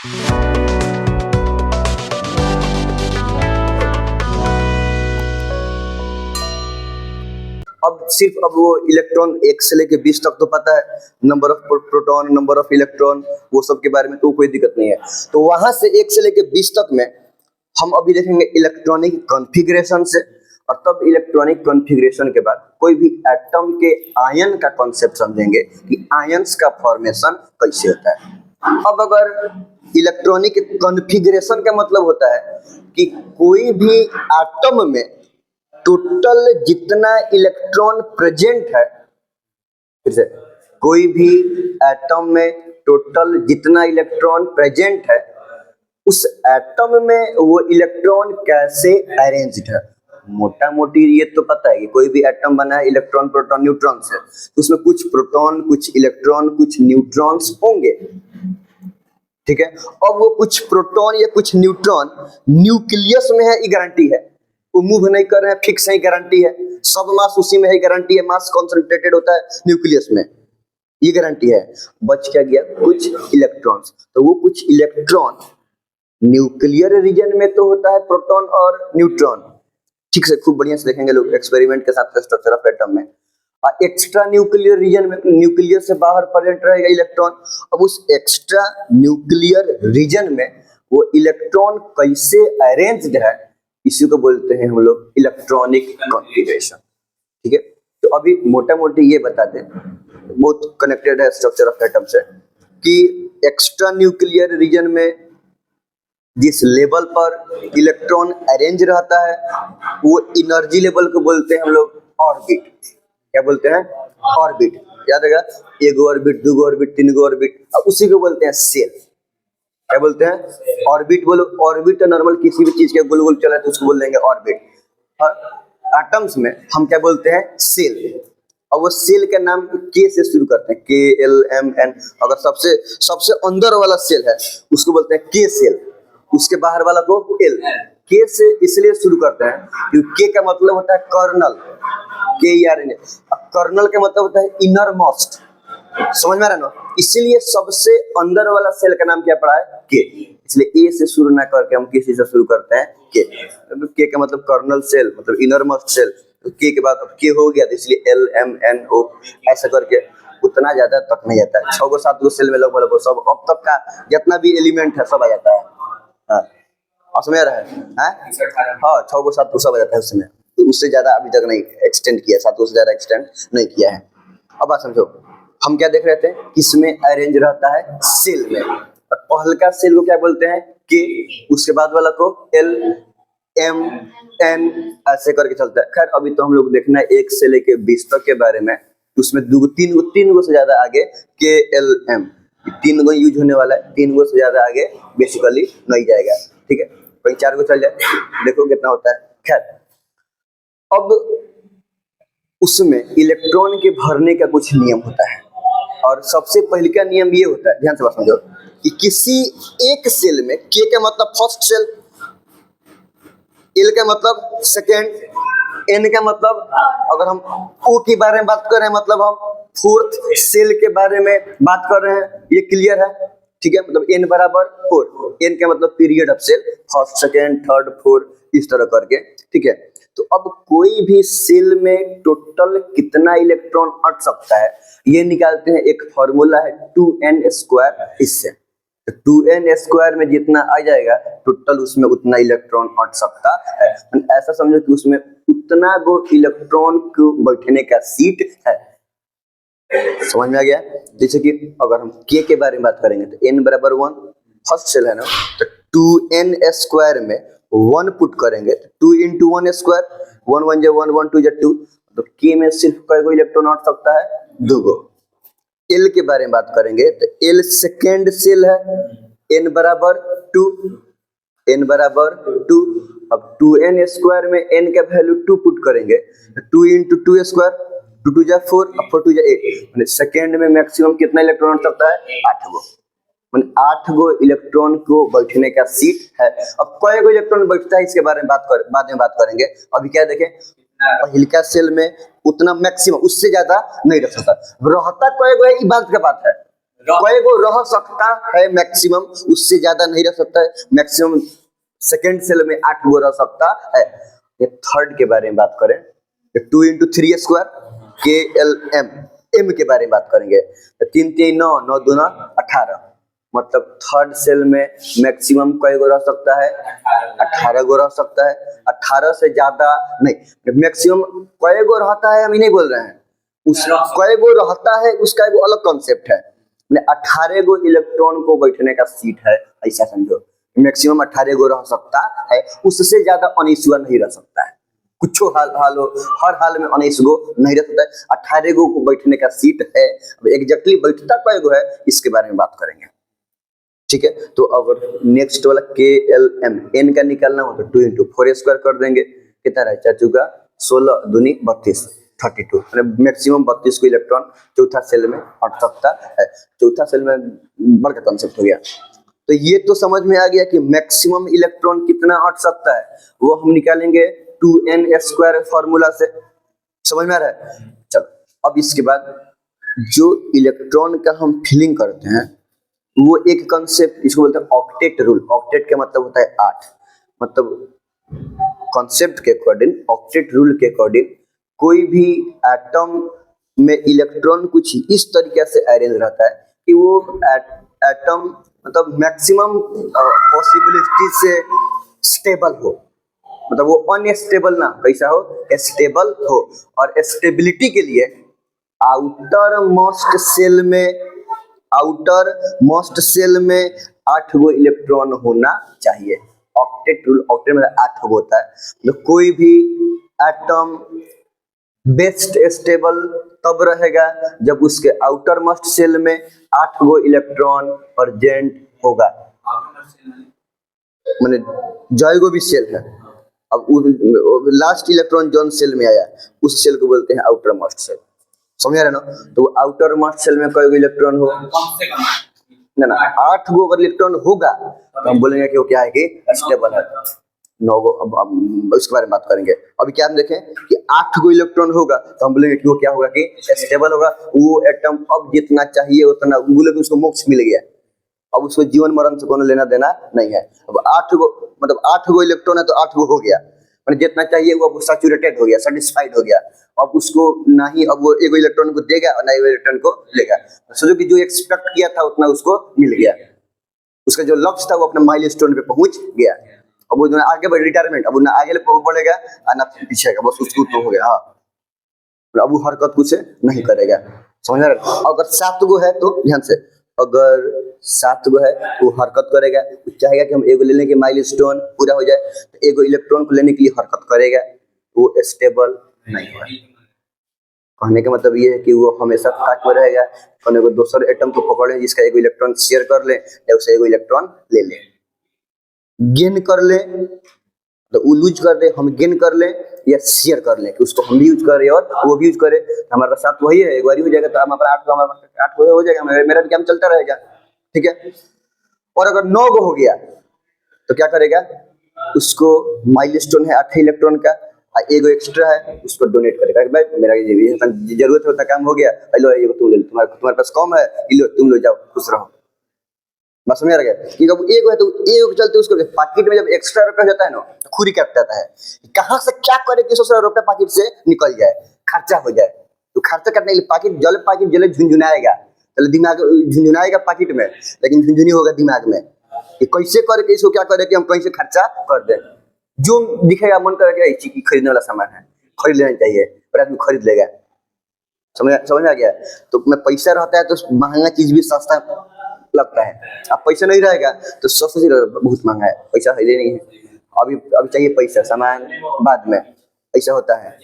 अब वो इलेक्ट्रॉन 1 से लेके 20 तक तो पता है, number of proton, number of electron, वो सब के बारे में तो कोई दिक्कत नहीं है। तो वहां से 1 से लेके 20 तक में हम अभी देखेंगे इलेक्ट्रॉनिक कॉन्फ़िगरेशन से, और तब इलेक्ट्रॉनिक कॉन्फ़िगरेशन के बाद कोई भी एटम के आयन का कॉन्सेप्ट समझेंगे कि आयंस का फॉर्मेशन कैसे होता है। अब अगर इलेक्ट्रॉनिक कॉन्फ़िगरेशन का मतलब होता है कि कोई भी एटम में टोटल जितना इलेक्ट्रॉन प्रेजेंट है, फिर से कोई भी एटम में टोटल जितना इलेक्ट्रॉन प्रेजेंट है, उस एटम में वो इलेक्ट्रॉन कैसे अरेंज्ड है। मोटा मोटी ये तो पता है कि कोई भी एटम बना है इलेक्ट्रॉन प्रोटॉन न्यूट्रॉन से, तो उसमें कुछ प्रोटॉन, कुछ इलेक्ट्रॉन, कुछ न्यूट्रॉन्स होंगे, ठीक है। अब वो कुछ प्रोटॉन या कुछ न्यूट्रॉन न्यूक्लियस में है, ये गारंटी है, वो मूव नहीं कर रहे हैं, फिक्स है, गारंटी है। सब मास उसी में है, गारंटी है। मास कॉन्सेंट्रेटेड होता है न्यूक्लियस में, ये गारंटी है। बच क्या गया? कुछ इलेक्ट्रॉन्स। तो वो कुछ इलेक्ट्रॉन न्यूक्लियर रीजन में तो होता है प्रोटॉन और न्यूट्रॉन, ठीक से खूब बढ़िया से देखेंगे लोग एक्सपेरिमेंट के साथ स्ट्रक्चर ऑफ एटम में। और एक्स्ट्रा न्यूक्लियर रीजन में न्यूक्लियर से बाहर प्रेजेंट रहेगा इलेक्ट्रॉन। अब उस एक्स्ट्रा न्यूक्लियर रीजन में वो इलेक्ट्रॉन कैसे अरेंज्ड है, इसी को बोलते हैं हम लोग इलेक्ट्रॉनिक कॉन्फ़िगरेशन, ठीक है। तो अभी मोटा मोटी ये बता दें, बहुत कनेक्टेड है स्ट्रक्चर ऑफ एटम से, कि एक्स्ट्रा न्यूक्लियर रीजन में जिस लेवल पर इलेक्ट्रॉन अरेंज रहता है, वो एनर्जी लेवल को बोलते हैं हम लोग ऑर्बिट। क्या बोलते हैं? ऑर्बिट। याद रहेगा, 1 ऑर्बिट, 2 ऑर्बिट, 3 ऑर्बिट, और उसी को बोलते हैं सेल। क्या बोलते हैं? ऑर्बिट। बोलो, ऑर्बिट तो नॉर्मल किसी भी चीज के गोल गोल चला है तो उसको बोल देंगे ऑर्बिट। और एटम्स में हम क्या बोलते हैं? सेल। और वो सेल का नाम के से शुरू करते हैं, KLMN। अगर सबसे अंदर वाला सेल है उसको बोलते हैं के सेल, उसके बाहर वाला को एल। के से इसलिए शुरू करते हैं क्योंकि के का मतलब होता है कर्नल, कर्नल का मतलब होता है इनर मोस्ट। समझ में आ रहा है ना? इसीलिए सबसे अंदर वाला सेल का नाम क्या पड़ा है? के। इसलिए ए से शुरू ना करके हम किसी से शुरू करते हैं के। के का मतलब कर्नल सेल, मतलब इनर मोस्ट सेल। तो के के बाद अब के हो गया, तो इसलिए LMNO ऐसा करके उतना ज्यादा तक नहीं जाता है। 6 7 गो सेल में लगभग सब अब तक का जितना भी एलिमेंट है सब आ जाता है। हाँ, समझ आ रहा है? हाँ, 6 7 को सब आ जाता है उसमें। तो उससे ज्यादा अभी तक नहीं एक्सटेंड किया, 7 से ज्यादा एक्सटेंड नहीं किया है। अब बात समझो, हम क्या देख रहे थे? किसमें अरेंज रहता है? सेल में। और पहलका सेल को क्या बोलते हैं? के। उसके बाद वाला को LMN ऐसे करके चलता है। खैर अभी तो हम लोग देखना है 1 से लेके 20 तक के बारे में, उसमें 3 गो से ज्यादा आगे KLM 3 गो यूज होने वाला है, 3 गो से ज्यादा आगे बेसिकली नहीं जाएगा, ठीक है। कहीं 4 गो चल जाए, देखो कितना होता है। खैर अब उसमें इलेक्ट्रॉन के भरने का कुछ नियम होता है, और सबसे पहले का नियम ये होता है, ध्यान से बात समझो, कि किसी एक सेल में के का मतलब फर्स्ट सेल, एल का मतलब सेकेंड, एन का मतलब अगर हम ओ के बारे में बात कर रहे हैं मतलब हम फोर्थ सेल के बारे में बात कर रहे हैं। ये क्लियर है? ठीक है। मतलब n बराबर 4, n का मतलब period of shell, first, second, third, fourth, इस तरह करके, ठीक है। तो अब कोई भी सेल में टोटल कितना इलेक्ट्रॉन अट सकता है ये निकालते हैं। एक फॉर्मूला है 2n²। इससे 2n² में जितना आ जाएगा टोटल उसमें उतना इलेक्ट्रॉन अट सकता है। ऐसा समझो कि उसमें उतना गो इलेक्ट्रॉन को बैठने का सीट है। समझ में आ गया? जैसे कि अगर हम के बारे में बात करेंगे तो n बराबर 1 फर्स्ट सेल है ना, तो 2n² में 1 पुट करेंगे तो 2 × 1², 1 1 = 1, 1 2 = 2, तो के में सिर्फ कई गो इलेक्ट्रॉन अट सकता है? 2 गो। एल के बारे में बात करेंगे तो एल सेकेंड सेल है, n बराबर 2, n बराबर 2। अब 2n² में n का वैल्यू 2 पुट करेंगे, 2 × 2², 2 2 = 4, 4 2 = 8। मैंने सेकेंड में मैक्सिमम कितना इलेक्ट्रॉन अट सकता है? 8 गो। मैंने 8 गो इलेक्ट्रॉन को बैठने का सीट है। अब कई गो इलेक्ट्रॉन बैठता है इसके बारे में बाद में बात करेंगे। अभी क्या देखें, पहलका सेल में उतना मैक्सिमम, उससे ज्यादा नहीं रख सकता। रहता कई गो है, ये बात का बात है। कई गो रह सकता है मैक्सिमम, उससे ज्यादा नहीं रह सकता है। मैक्सिमम सेकेंड सेल में 8 गो रह सकता है। ये थर्ड के बारे में बात करें, 2 × 3 स्क्वायर KLM, एम के बारे में बात करेंगे। 3 × 3 9, 9 दूना 18, मतलब थर्ड सेल में मैक्सिमम कई गो रह सकता है? 18 गो रह सकता है। 18 से ज्यादा नहीं। मैक्सिमम कई गो रहता है हम ही नहीं बोल रहे हैं, उस कई गो रहता है उसका एक अलग कॉन्सेप्ट है। 18 गो इलेक्ट्रॉन को बैठने का सीट है, ऐसा समझो। मैक्सिमम 18 गो रह सकता है, उससे ज्यादा 19 गो नहीं रह सकता है। कुछ हाल हो, हर हाल में 19 गो नहीं रह सकता है। 18 गो को बैठने का सीट है। अब एग्जैक्टली बैठता कई गो है, इसके बारे में बात करेंगे, ठीक है। तो अगर नेक्स्ट वाला KLM, एन का निकालना हो तो 2 × 4 स्क्वायर कर देंगे। कितना रहे? 4 चौका 16 दूनी 32, 32, मैक्सिमम 32 को इलेक्ट्रॉन चौथा सेल में हट सकता है। चौथा सेल में बड़ा कॉन्सेप्ट हो गया। तो ये तो समझ में आ गया कि मैक्सिमम इलेक्ट्रॉन कितना हट सकता है, वो हम निकालेंगे 2n² फॉर्मूला से। समझ में आ रहा है? चलो अब इसके बाद जो इलेक्ट्रॉन का हम फिलिंग करते हैं वो एक कंसेप्ट, इसको बोलते हैं ऑक्टेट रूल। ऑक्टेट का मतलब होता है 8, मतलब कॉन्सेप्ट के अकॉर्डिंग, ऑक्टेट रूल के अकॉर्डिंग कोई भी एटम में इलेक्ट्रॉन कुछ इस तरीके से अरेंज रहता है कि वो एटम मतलब मैक्सिमम पॉसिबिलिटी से स्टेबल हो, मतलब वो अनस्टेबल ना, कैसा हो? स्टेबल हो। और स्टेबिलिटी के लिए आउटर मोस्ट सेल में 8 गो इलेक्ट्रॉन होना चाहिए। ऑक्टेट रूल, ऑक्टेट में 8 गो होता है। तो कोई भी एटम बेस्ट स्टेबल तब रहेगा जब उसके आउटर मोस्ट सेल में 8 गो इलेक्ट्रॉन प्रेजेंट होगा। माने जय गो भी सेल है, अब लास्ट इलेक्ट्रॉन जोन सेल में आया उस सेल को बोलते हैं आउटर मोस्ट सेल। समझ रहे ना? तो आउटर मोस्ट सेल में कई गो इलेक्ट्रॉन हो? ना 8 गो अगर इलेक्ट्रॉन होगा तो हम बोलेंगे कि वो क्या है कि स्टेबल है। 9 गो, अब उसके बारे में बात करेंगे। अभी क्या हम देखें कि 8 गो इलेक्ट्रॉन होगा तो हम बोलेंगे कि वो क्या होगा कि स्टेबल होगा। वो एटम अब जितना चाहिए उतना, बोले उसको मोक्ष मिल गया, अब उसको जीवन मरण से कोनो लेना देना नहीं है। अब 8 गो मतलब 8 गो इलेक्ट्रॉन है तो 8 गो हो गया, मतलब जितना चाहिए वो अब सैचुरेटेड हो गया, सेटिस्फाइड हो गया। अब उसको ना ही अब वो एगो इलेक्ट्रॉन को देगा और ना एगो इलेक्ट्रॉन को लेगा। सोचो कि जो एक्सपेक्ट किया था उतना उसको मिल गया, उसका जो लक्ष्य था वो अपने माइलस्टोन पे पहुंच गया। अब वो जो आगे बढ़ रिटायरमेंट, अब ना आगे बढ़ेगा और ना पीछे का, बस उसको तो हो गया। हाँ, अब वो हरकत कुछ नहीं करेगा। समझ रहे? अगर 7 गो है तो ध्यान से, अगर 7 गो है तो हरकत करेगा, चाहेगा कि हम एगो ले लें कि माइलस्टोन पूरा हो जाए, तो एगो इलेक्ट्रॉन को लेने के लिए हरकत करेगा, वो स्टेबल नहीं है। कहने का मतलब ये है कि वो हमेशा ताक में रहेगा, कहने को दूसरे एटम को पकड़े जिसका एगो इलेक्ट्रॉन शेयर कर ले या उससे एगो इलेक्ट्रॉन ले ले, गेन कर ले तो वो लूज कर दे, हम गेन कर ले या शेयर कर ले कि उसको हम भी यूज करें और वो भी यूज करे। हमारे साथ वही है, एक बार हो जाएगा तो हमारा 8 गो, हमारा 8 गो हो जाएगा, मेरा भी काम चलता रहेगा, ठीक है। और अगर 9 गो हो गया तो क्या करेगा? उसको माइलस्टोन है 8 इलेक्ट्रॉन का, एगो एक्स्ट्रा है उसको डोनेट करेगा। भाई मेरा ये जरूरत होता काम हो गया, लो एगो तुम ले लो, तुम्हारे पास कम है, लो तुम लो, जाओ खुश रहो। बस समझ आ गया कि जब एक है तो एक के चलते उसको पॉकेट में जब एक्स्ट्रा रुपया जाता है ना तो खुरी काट जाता है, कहाँ से क्या करे कि 100 रुपया पॉकेट से निकल जाए, खर्चा हो जाए। तो खर्चा करने के लिए पॉकेट जले झुंझुनाएगा, चलो दिमाग झुंझुनाएगा पॉकेट में, लेकिन झुंझुनी होगा दिमाग में कि कैसे करे कि इसको क्या करे कि हम कहीं से खर्चा कर दें। जो दिखेगा मन करेगा ये चीज खरीदने वाला सामान है, खरीद लेना चाहिए, और आदमी खरीद लेगा। समझ में आ गया? तो मैं पैसा रहता है तो महंगा चीज भी सस्ता लगता है, अब पैसा नहीं रहेगा तो सस्ता चीज बहुत महंगा है, पैसा है नहीं है, अभी चाहिए पैसा, सामान बाद में, ऐसा होता है।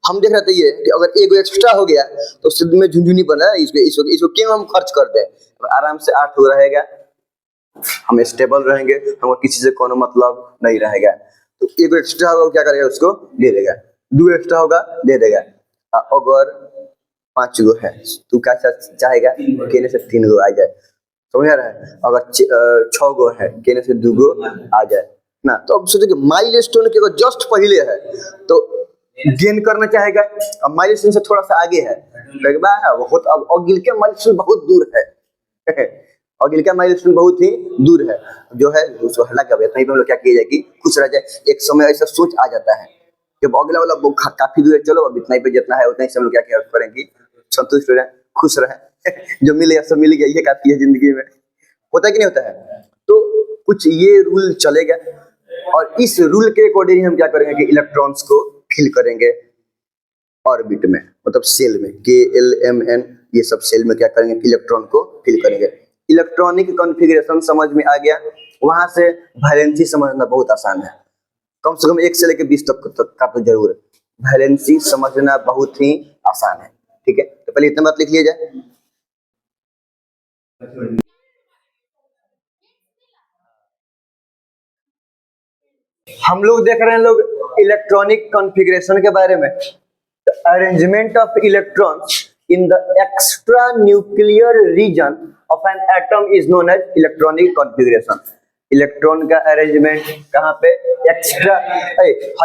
हम देख रहे थे ये कि अगर एगो एक्स्ट्रा हो गया तो उससे में झुंझुनी बना, इसको क्यों हम खर्च कर दें, आराम से 8 हो रहेगा, हम स्टेबल रहेंगे, हमको किसी से कोनो मतलब नहीं रहेगा। तो एगो एक्स्ट्रा होगा क्या करेगा? उसको दे देगा। 2 एक्स्ट्रा होगा दे देगा। अगर 5 गो है तो क्या चाहेगा? कहने से 3 गो आ जाए। समझ आ रहा है? अगर 6 गो है कहने से 2 गो आ जाए ना। तो अब सोचो कि माइलस्टोन के जस्ट पहले है तो गेन करना चाहेगा, अब माइलस्टोन से थोड़ा सा आगे है, अब गिल के माइलस्टोन बहुत दूर है, अगिलिका माइलस्टोन बहुत ही दूर है, जो है उसको हटा के इतना ही पे हम लोग क्या किया जाए कि खुश रह जाए। एक समय ऐसा सोच आ जाता है जब अगला वाला काफी दूर है, चलो अब इतना ही पे जितना है उतना ही से हम लोग क्या करेंगे, संतुष्ट हो जाए, खुश रहे। जो मिल गया सब मिल गया, ये काफी है जिंदगी में। होता है कि नहीं होता है? तो कुछ ये रूल चलेगा और इस रूल के अकॉर्डिंग हम क्या करेंगे कि इलेक्ट्रॉन्स को फिल करेंगे ऑर्बिट में, मतलब सेल में, KLMN ये सब सेल में क्या करेंगे, इलेक्ट्रॉन को फिल करेंगे। इलेक्ट्रॉनिक कॉन्फ़िगरेशन समझ में आ गया, वहां से वैलेंसी समझना बहुत आसान है। कम से कम 1 से लेकर 20 तक का तो जरूर है। वैलेंसी समझना बहुत ही आसान है, ठीक है। तो पहले इतना बात लिख लिया जाए। हम लोग देख रहे हैं लोग इलेक्ट्रॉनिक कॉन्फ़िगरेशन के बारे में। Arrangement of electrons in the extra nuclear region of an atom is known as electronic configuration. Electron का अरेंजमेंट कहाँ पे, एक्स्ट्रा।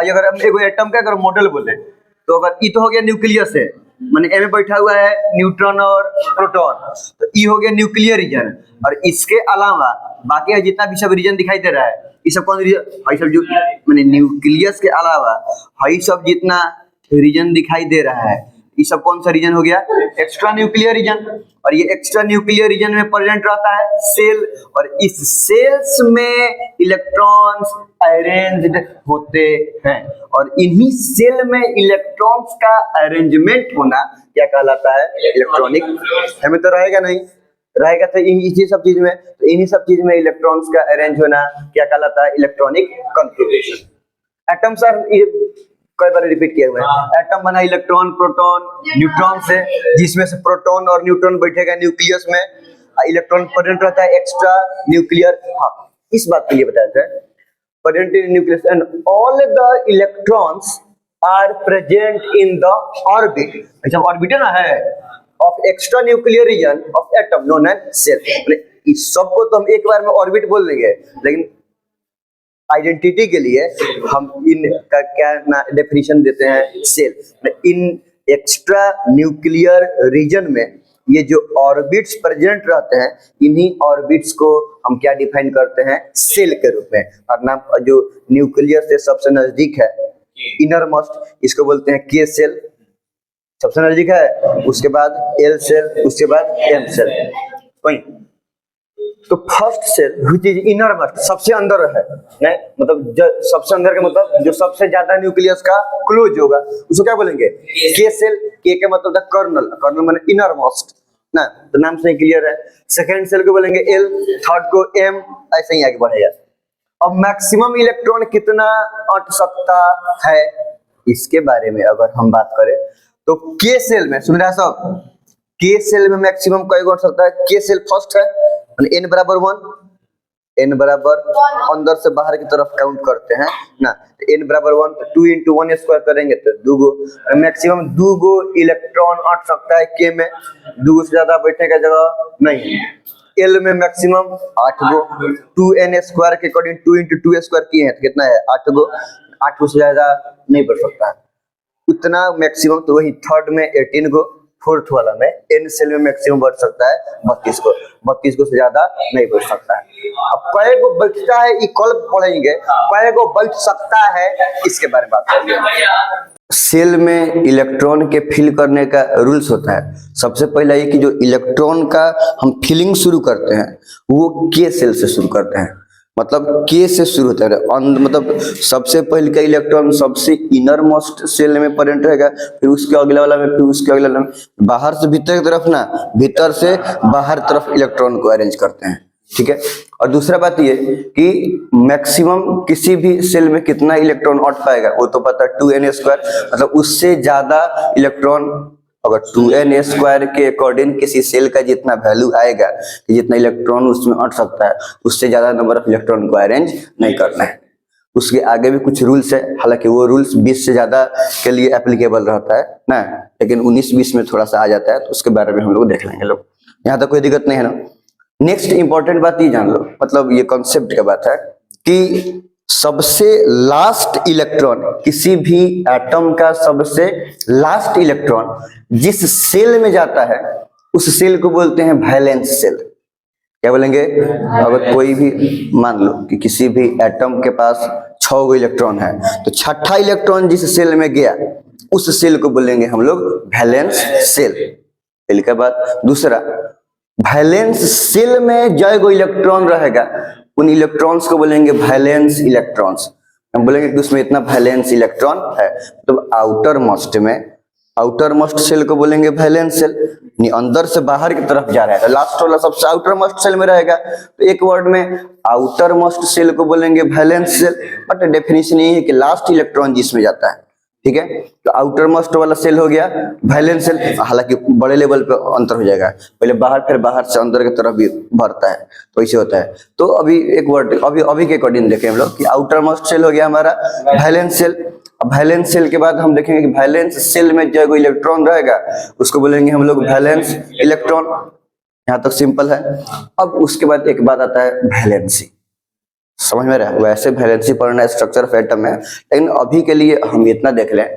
अगर हम एगो एटम का अगर मॉडल बोले तो अगर ई तो हो गया न्यूक्लियस है, माने ए में बैठा हुआ है न्यूट्रॉन और प्रोटॉन, तो ई हो गया न्यूक्लियर रीजन। और इसके अलावा बाकी जितना भी सब रीजन दिखाई दे रहा है, ये सब कौन रीजन, हई सब जो माने न्यूक्लियस के अलावा हई सब जितना रीजन दिखाई दे रहा है, ये सब कौन सा रीजन हो गया, एक्स्ट्रा न्यूक्लियर रीजन। और ये एक्स्ट्रा न्यूक्लियर रीजन में प्रेजेंट रहता है सेल, और इस सेल्स में इलेक्ट्रॉन्स अरेंज्ड होते हैं। और इन्हीं सेल में इलेक्ट्रॉन्स का अरेंजमेंट होना क्या कहलाता है, इलेक्ट्रॉनिक। हमें तो रहेगा नहीं, रहेगा तो इन्हीं सब चीज में, तो इन्हीं सब चीज में इलेक्ट्रॉन्स का अरेंज होना क्या कहलाता है, इलेक्ट्रॉनिक कॉन्फ़िगरेशन। एटम सर कई बार रिपीट किया हुआ है, एटम बना इलेक्ट्रॉन प्रोटॉन न्यूट्रॉन से, जिसमें से प्रोटॉन और न्यूट्रॉन बैठेगा न्यूक्लियस में, इलेक्ट्रॉन प्रेजेंट रहता है एक्स्ट्रा न्यूक्लियर। हाँ, इस बात के लिए बताया था, present in nucleus and all the electrons are present in the orbit. अच्छा, ऑर्बिट ना है of extra nuclear region of atom known as shell. इस सब को तो हम एक बार में ऑर्बिट बोल देंगे, लेकिन आइडेंटिटी के लिए हम इन का क्या डेफिनेशन देते हैं, सेल। इन एक्स्ट्रा न्यूक्लियर रीजन में ये जो ऑर्बिट्स प्रेजेंट रहते हैं, इन्हीं ऑर्बिट्स को हम क्या डिफाइन करते हैं, सेल के रूप में। और नाम जो न्यूक्लियस से सबसे नजदीक है, इनर मोस्ट, इसको बोलते हैं के सेल, सबसे नजदीक है, उसके बाद एल सेल, उसके बाद एम सेल। वही तो first shell which is inner most, सबसे अंदर है, नहीं मतलब सबसे अंदर का मतलब जो सबसे ज्यादा न्यूक्लियस का क्लोज होगा, उसको क्या बोलेंगे, के सेल। के का मतलब कर्नल, कर्नल माने इनर मोस्ट ना, तो नाम से क्लियर है। सेकंड सेल को बोलेंगे एल, थर्ड को एम, ऐसे ही आगे बढ़ेगा। अब मैक्सिमम इलेक्ट्रॉन कितना अट सकता है, इसके बारे में अगर हम बात करें तो के सेल में, सुन रहा है सब, के सेल में मैक्सिमम कई अट सकता है। के सेल फर्स्ट है, n बराबर 1, n बराबर अंदर से बाहर की तरफ काउंट करते हैं ना, n बराबर 1, 2 × 1 स्क्वायर करेंगे तो 2 गो, मैक्सिमम 2 गो इलेक्ट्रॉन अट सकता है के में, 2 से ज्यादा बैठने का जगह नहीं। एल में मैक्सिमम 8 गो, 2n स्क्वायर के अकॉर्डिंग 2 × 2 स्क्वायर किए हैं तो कितना है, 8 गो, 8 गो से ज्यादा नहीं बढ़ सकता है उतना मैक्सिमम। तो वही थर्ड में 18 गो, फोर्थ वाला में एन सेल में मैक्सिमम बढ़ सकता है 32 को, 32 को से ज्यादा नहीं बढ़ सकता है। अब कई गो बैठता है, ये कल पढ़ेंगे, कई गो बैठ सकता है, इसके बारे में बात करेंगे। सेल में इलेक्ट्रॉन के फिल करने का रूल्स होता है। सबसे पहला ये कि जो इलेक्ट्रॉन का हम फिलिंग शुरू करते हैं वो के सेल से शुरू करते हैं, मतलब के से शुरू होता है। मतलब सबसे पहले का इलेक्ट्रॉन सबसे इनर मोस्ट सेल में प्रेजेंट रहेगा, फिर उसके अगले वाला में, फिर उसके अगले वाला में, बाहर से भीतर की तरफ ना, भीतर से बाहर तरफ इलेक्ट्रॉन को अरेंज करते हैं, ठीक है। और दूसरा बात ये कि मैक्सिमम किसी भी सेल में कितना इलेक्ट्रॉन अट पाएगा वो तो पता है, 2n स्क्वायर, मतलब उससे ज्यादा इलेक्ट्रॉन, अगर 2n स्क्वायर के अकॉर्डिंग किसी सेल का जितना वैल्यू आएगा, जितना इलेक्ट्रॉन उसमें अट सकता है, उससे ज्यादा नंबर ऑफ इलेक्ट्रॉन को अरेंज नहीं करना है। उसके आगे भी कुछ रूल्स है, हालांकि वो रूल्स 20 से ज्यादा के लिए एप्लीकेबल रहता है ना, लेकिन 19-20 में थोड़ा सा आ जाता है, तो उसके बारे में हम लोग देख लेंगे लोग, यहाँ तक कोई दिक्कत नहीं है ना। नेक्स्ट इंपॉर्टेंट बात ये जान लो, मतलब ये कॉन्सेप्ट का बात है कि सबसे लास्ट इलेक्ट्रॉन, किसी भी एटम का सबसे लास्ट इलेक्ट्रॉन जिस सेल में जाता है उस सेल को बोलते हैं वैलेंस सेल। क्या बोलेंगे, अगर कोई भी मान लो कि किसी भी एटम के पास 6 गो इलेक्ट्रॉन है, तो छठा इलेक्ट्रॉन जिस सेल में गया उस सेल को बोलेंगे हम लोग वैलेंस सेल। सेल के बाद दूसरा, वैलेंस सेल में जो गो इलेक्ट्रॉन रहेगा उन इलेक्ट्रॉन्स को बोलेंगे वैलेंस इलेक्ट्रॉन्स। हम बोलेंगे कि उसमें इतना वैलेंस इलेक्ट्रॉन है, तो आउटर मोस्ट में, आउटर मोस्ट सेल को बोलेंगे वैलेंस सेल, अंदर से बाहर की तरफ जा रहा है, लास्ट वाला सबसे आउटर मोस्ट सेल में रहेगा, तो एक वर्ड में आउटर मोस्ट सेल को बोलेंगे वैलेंस सेल। बट डेफिनेशन ये है कि लास्ट इलेक्ट्रॉन जिसमें जाता है, ठीक है, तो आउटर मोस्ट वाला सेल हो गया वैलेंस सेल। हालांकि बड़े लेवल पे अंतर हो जाएगा, पहले बाहर फिर बाहर से अंदर की तरफ भी भरता है, तो ऐसे होता है। तो अभी एक वर्ड अभी के अकॉर्डिंग देखें हम लोग कि आउटर मोस्ट सेल हो गया हमारा वैलेंस सेल। अब वैलेंस सेल के बाद हम देखेंगे कि वैलेंस सेल में जो इलेक्ट्रॉन रहेगा उसको बोलेंगे हम लोग वैलेंस इलेक्ट्रॉन। यहाँ तक सिंपल है। अब उसके बाद एक बात आता है वैलेंसी, समझ में रहा है, वैसे वैलेंसी पढ़ना स्ट्रक्चर ऑफ एटम है, लेकिन अभी के लिए हम इतना देख लें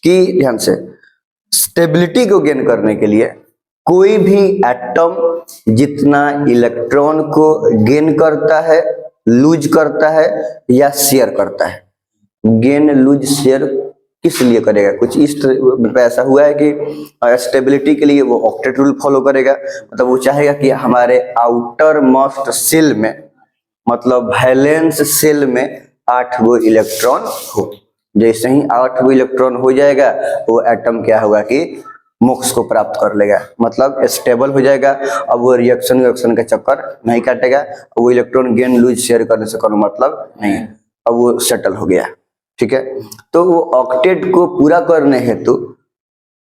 कि ध्यान से स्टेबिलिटी को गेन करने के लिए कोई भी एटम जितना इलेक्ट्रॉन को गेन करता है, लूज करता है या शेयर करता है, गेन लूज शेयर किस लिए करेगा, कुछ इस तरह ऐसा हुआ है कि स्टेबिलिटी के लिए वो ऑक्टेट रूल फॉलो करेगा। मतलब वो चाहेगा कि हमारे आउटर मोस्ट सेल में, मतलब वैलेंस सेल में 8 गो इलेक्ट्रॉन हो। जैसे ही 8 गो इलेक्ट्रॉन हो जाएगा वो एटम क्या होगा कि मोक्ष को प्राप्त कर लेगा, मतलब स्टेबल हो जाएगा। अब वो रिएक्शन का चक्कर नहीं काटेगा, वो इलेक्ट्रॉन गेन लूज शेयर करने से कोई मतलब नहीं है, अब वो सेटल हो गया, ठीक है। तो वो ऑक्टेट को पूरा करने हेतु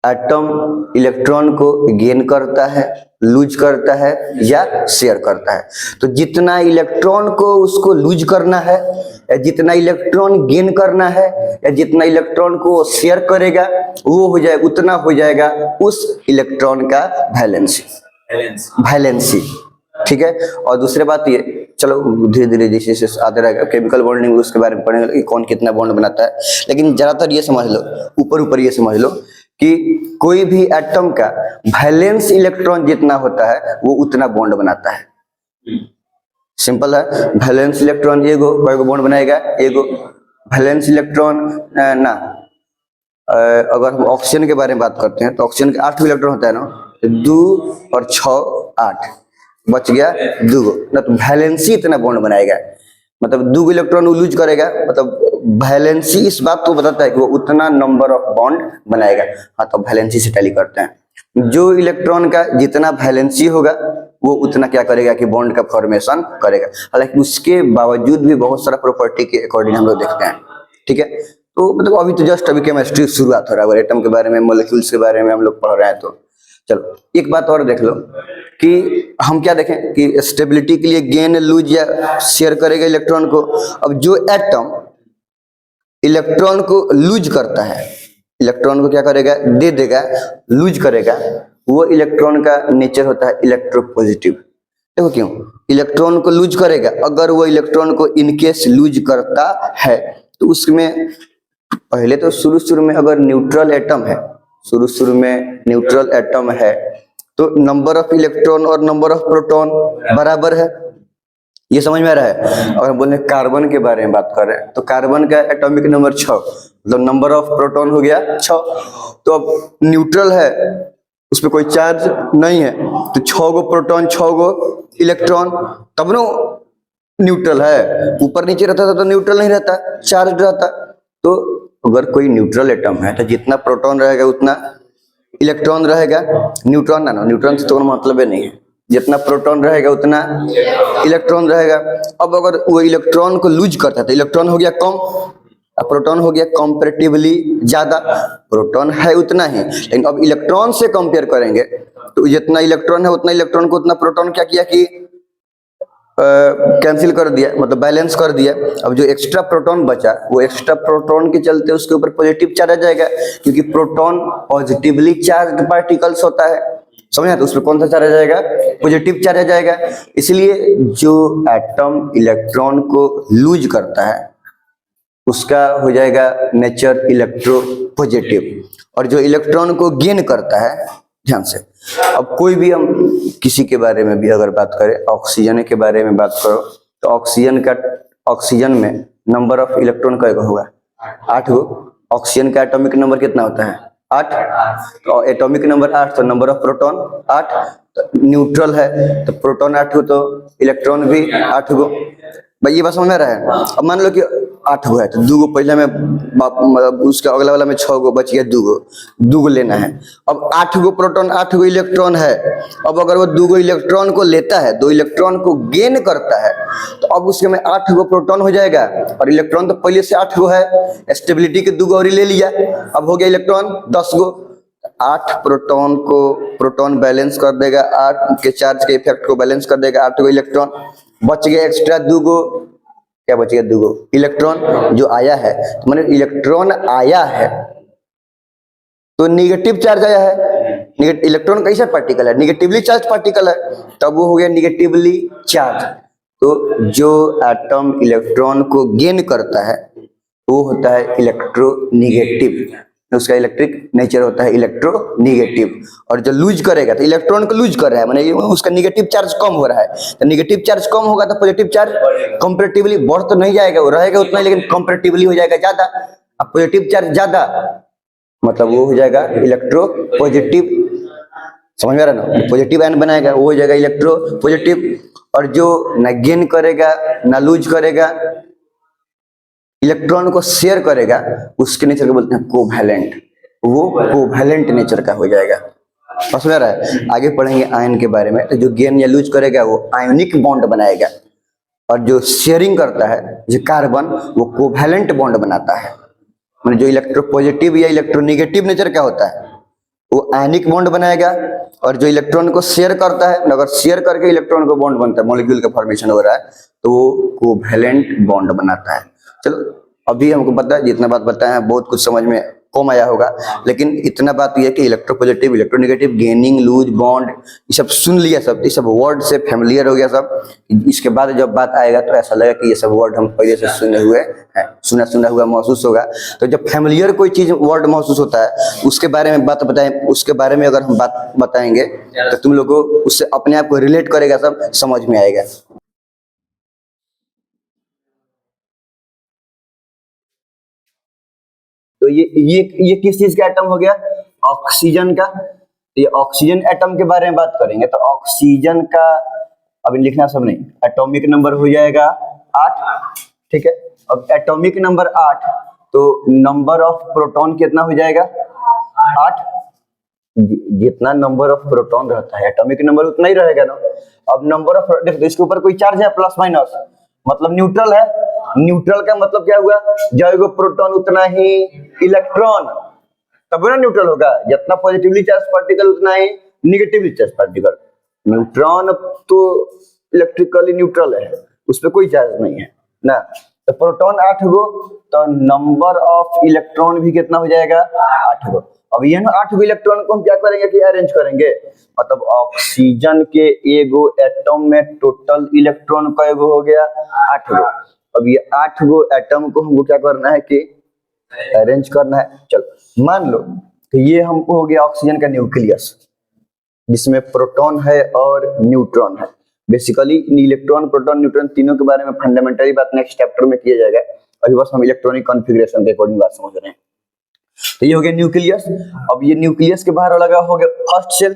एटम इलेक्ट्रॉन को गेन करता है, लूज करता है या शेयर करता है। तो जितना इलेक्ट्रॉन को उसको लूज करना है या जितना इलेक्ट्रॉन गेन करना है या जितना इलेक्ट्रॉन को शेयर करेगा वो हो जाए, उतना हो जाएगा उस इलेक्ट्रॉन का वैलेंसी, ठीक है। और दूसरी बात ये, चलो धीरे धीरे जैसे आते रहेगा केमिकल बॉन्डिंग उसके बारे में पढ़ेंगे कि कौन कितना बॉन्ड बनाता है, लेकिन ज्यादातर ये समझ लो, ऊपर ये समझ लो कि कोई भी एटम का वैलेंस इलेक्ट्रॉन जितना होता है वो उतना बॉन्ड बनाता है। सिंपल है, वैलेंस इलेक्ट्रॉन एगो, कोई को बॉन्ड बनाएगा एगो वैलेंस इलेक्ट्रॉन ना। अगर हम ऑक्सीजन के बारे में बात करते हैं तो ऑक्सीजन के 8 इलेक्ट्रॉन होता है ना, 2 और 6 8 बच गया 2 गो, ना तो वैलेंसी इतना बॉन्ड बनाएगा, मतलब 2 इलेक्ट्रॉन लूज करेगा, मतलब वैलेंसी इस बात को बताता है कि वो उतना नंबर ऑफ बॉन्ड बनाएगा। हाँ, तो वैलेंसी से टैली करते हैं, जो इलेक्ट्रॉन का जितना वैलेंसी होगा वो उतना क्या करेगा कि बॉन्ड का फॉर्मेशन करेगा। हालांकि उसके बावजूद भी बहुत सारा प्रॉपर्टी के अकॉर्डिंग हम लोग देखते हैं, ठीक है। तो मतलब अभी तो जस्ट अभी केमिस्ट्री शुरुआत हो रहा है, एटम के बारे में, मॉलिक्यूल्स के बारे में हम लोग पढ़ रहे हैं। तो चलो एक बात और देख लो कि हम क्या देखें कि स्टेबिलिटी के लिए गेन लूज या शेयर करेगा इलेक्ट्रॉन को। अब जो एटम इलेक्ट्रॉन को लूज करता है, इलेक्ट्रॉन को क्या करेगा, दे देगा, लूज करेगा, वो इलेक्ट्रॉन का नेचर होता है इलेक्ट्रोपॉजिटिव। देखो क्यों, इलेक्ट्रॉन को लूज करेगा, अगर वो इलेक्ट्रॉन को इनकेस लूज करता है तो उसमें पहले तो शुरू में अगर न्यूट्रल एटम है, शुरू में न्यूट्रल एटम है तो नंबर ऑफ इलेक्ट्रॉन और नंबर ऑफ प्रोटॉन बराबर है, ये समझ में आ रहा है। और हम बोले कार्बन के बारे में बात कर रहे हैं तो कार्बन का एटॉमिक नंबर 6, मतलब नंबर ऑफ प्रोटॉन हो गया 6। तो अब न्यूट्रल है, उसमें कोई चार्ज नहीं है, तो 6 गो प्रोटॉन 6 गो इलेक्ट्रॉन, तब ना न्यूट्रल है। ऊपर नीचे रहता था तो न्यूट्रल नहीं रहता, चार्ज रहता। तो अगर कोई न्यूट्रल एटम है तो जितना प्रोटॉन रहेगा उतना इलेक्ट्रॉन रहेगा, न्यूट्रॉन ना, न्यूट्रॉन से तो मतलब नहीं है, जितना प्रोटॉन रहेगा उतना इलेक्ट्रॉन रहेगा। अब अगर वो इलेक्ट्रॉन को लूज करता है तो इलेक्ट्रॉन हो गया कम, प्रोटॉन हो गया कंपैरेटिवली ज्यादा, प्रोटॉन है उतना ही, लेकिन अब इलेक्ट्रॉन से कंपेयर करेंगे तो जितना इलेक्ट्रॉन है उतना इलेक्ट्रॉन को उतना प्रोटॉन क्या किया कि कैंसिल कर दिया, मतलब बैलेंस कर दिया। अब जो एक्स्ट्रा प्रोटॉन बचा वो एक्स्ट्रा प्रोटॉन के चलते उसके ऊपर पॉजिटिव चार्ज आ जाएगा, क्योंकि प्रोटॉन पॉजिटिवली चार्ज्ड पार्टिकल्स होता है, समझ, तो उसमें कौन सा चार्ज आ जाएगा, पॉजिटिव चार्ज आ जाएगा। इसलिए जो एटम इलेक्ट्रॉन को लूज करता है उसका हो जाएगा नेचर इलेक्ट्रो पॉजिटिव, और जो इलेक्ट्रॉन को गेन करता है, ध्यान से। अब कोई भी हम किसी के बारे में भी अगर बात करें, ऑक्सीजन के बारे में बात करो तो ऑक्सीजन में नंबर ऑफ इलेक्ट्रॉन कई होगा? 8 गो। ऑक्सीजन का एटॉमिक नंबर कितना होता है? 8। तो एटॉमिक नंबर 8, तो नंबर ऑफ प्रोटॉन 8। तो न्यूट्रल है तो प्रोटॉन 8 गो, तो इलेक्ट्रॉन भी 8 गो। भाई ये बात समझ में रहा है? अब मान लो कि 8 गो है तो 2 गो पहले में मतलब उसका अगला वाला में 6 गो बच गया, 2 गो लेना है। अब 8 गो प्रोटॉन 8 गो इलेक्ट्रॉन है। अब अगर वो 2 गो इलेक्ट्रॉन को लेता है, 2 इलेक्ट्रॉन को गेन करता है, तो अब उसके में 8 गो प्रोटॉन हो जाएगा। और इलेक्ट्रॉन तो पहले से 8 गो है, स्टेबिलिटी के 2 गो और ले लिया, अब हो गया इलेक्ट्रॉन 10 गो। 8 प्रोटॉन को प्रोटॉन बैलेंस कर देगा, 8 के चार्ज के इफेक्ट को बैलेंस कर देगा 8 गो इलेक्ट्रॉन। बच गया एक्स्ट्रा 2 गो, क्या बच गया? 2 गो इलेक्ट्रॉन जो आया है। तो मैंने इलेक्ट्रॉन आया है तो निगेटिव चार्ज आया है। इलेक्ट्रॉन कैसा पार्टिकल है? निगेटिवली चार्ज पार्टिकल है, तब वो हो गया निगेटिवली चार्ज। तो जो एटम इलेक्ट्रॉन को गेन करता है वो होता है इलेक्ट्रोनिगेटिव, उसका इलेक्ट्रिक नेचर होता है इलेक्ट्रोनिगेटिव। और जो लूज करेगा तो इलेक्ट्रॉन को लूज कर रहा है, माने उसका निगेटिव चार्ज कम हो रहा है। तो निगेटिव चार्ज कम होगा तो पॉजिटिव चार्ज कंपैरेटिवली बढ़ तो नहीं जाएगा, वो रहेगा उतना, लेकिन कंपैरेटिवली हो जाएगा ज्यादा। अब पॉजिटिव चार्ज ज्यादा मतलब वो हो जाएगा इलेक्ट्रो पॉजिटिव, समझ में आ रहा है ना? पॉजिटिव आयन बनाएगा वो हो जाएगा इलेक्ट्रो पॉजिटिव। और जो ना गेन करेगा ना लूज करेगा, इलेक्ट्रॉन को शेयर करेगा, उसके नेचर को बोलते हैं कोवैलेंट, वो कोवैलेंट नेचर का हो जाएगा। समझ में आ रहा है? आगे पढ़ेंगे आयन के बारे में। तो जो गेन या लूज करेगा वो आयोनिक बॉन्ड बनाएगा, और जो शेयरिंग करता है जो कार्बन, वो कोवैलेंट बॉन्ड बनाता है। जो इलेक्ट्रोपॉजिटिव या इलेक्ट्रोनिगेटिव नेचर का होता है वो आयनिक बॉन्ड बनाएगा, और जो इलेक्ट्रॉन को शेयर करता है, अगर शेयर करके इलेक्ट्रॉन को बॉन्ड बनता है, मॉलिक्यूल का फॉर्मेशन हो रहा है, तो वो कोवैलेंट बॉन्ड बनाता है। चलो अभी हमको पता है, जितना बात बताया है बहुत कुछ समझ में कम आया होगा, लेकिन इतना बात यह है कि electropositive electronegative gaining lose bond ये सब सुन लिया, सब ये सब वर्ड से फैमिलियर हो गया सब। इसके बाद जब बात आएगा तो ऐसा लगेगा कि ये सब वर्ड हम पहले से सुने हुए हैं, सुना हुआ महसूस होगा। तो जब फैमिलियर कोई चीज वर्ड महसूस होता है उसके बारे में बात बताएं, उसके बारे में अगर हम बात बताएंगे तो तुम लोग को उससे अपने आप को रिलेट करेगा, सब समझ में आएगा। तो ये किस चीज का एटम हो गया? ऑक्सीजन का। ये ऑक्सीजन एटम के बारे में बात करेंगे तो ऑक्सीजन का अभी लिखना सब नहीं, एटॉमिक नंबर हो जाएगा 8, ठीक है। अब एटॉमिक नंबर 8 तो नंबर ऑफ प्रोटॉन कितना हो जाएगा? 8। जितना नंबर ऑफ प्रोटॉन रहता है एटॉमिक नंबर उतना ही रहेगा ना। अब नंबर ऑफ, देखो इसके ऊपर कोई चार्ज है प्लस माइनस, मतलब न्यूट्रल है। न्यूट्रल का मतलब क्या हुआ? जो प्रोटॉन उतना ही इलेक्ट्रॉन, तब ना न्यूट्रल होगा। जितना पॉजिटिवली चार्ज पार्टिकल उतना ही निगेटिवली चार्ज पार्टिकल। न्यूट्रॉन तो इलेक्ट्रिकली न्यूट्रल है, उस पर कोई चार्ज नहीं है ना। तो प्रोटॉन 8 गो, तो नंबर ऑफ इलेक्ट्रॉन भी कितना हो जाएगा? 8 गो। अब ये ना 8 गो इलेक्ट्रॉन को हम क्या करेंगे कि अरेंज करेंगे, मतलब ऑक्सीजन के एगो एटम में टोटल इलेक्ट्रॉन का एगो हो गया 8 गो। अब ये 8 गो एटम को हमको क्या करना है कि अरेंज करना है। चलो मान लो कि ये हमको हो गया ऑक्सीजन का न्यूक्लियस, जिसमें प्रोटॉन है और न्यूट्रॉन है। बेसिकली इलेक्ट्रॉन प्रोटॉन न्यूट्रॉन तीनों के बारे में फंडामेंटली बात नेक्स्ट चैप्टर में किया जाएगा, अभी बस हम इलेक्ट्रॉनिक कॉन्फ़िगरेशन के अकॉर्डिंग बात समझ रहे हैं। तो ये हो गया न्यूक्लियस। अब ये न्यूक्लियस के बाहर लगा हो गया फर्स्ट सेल।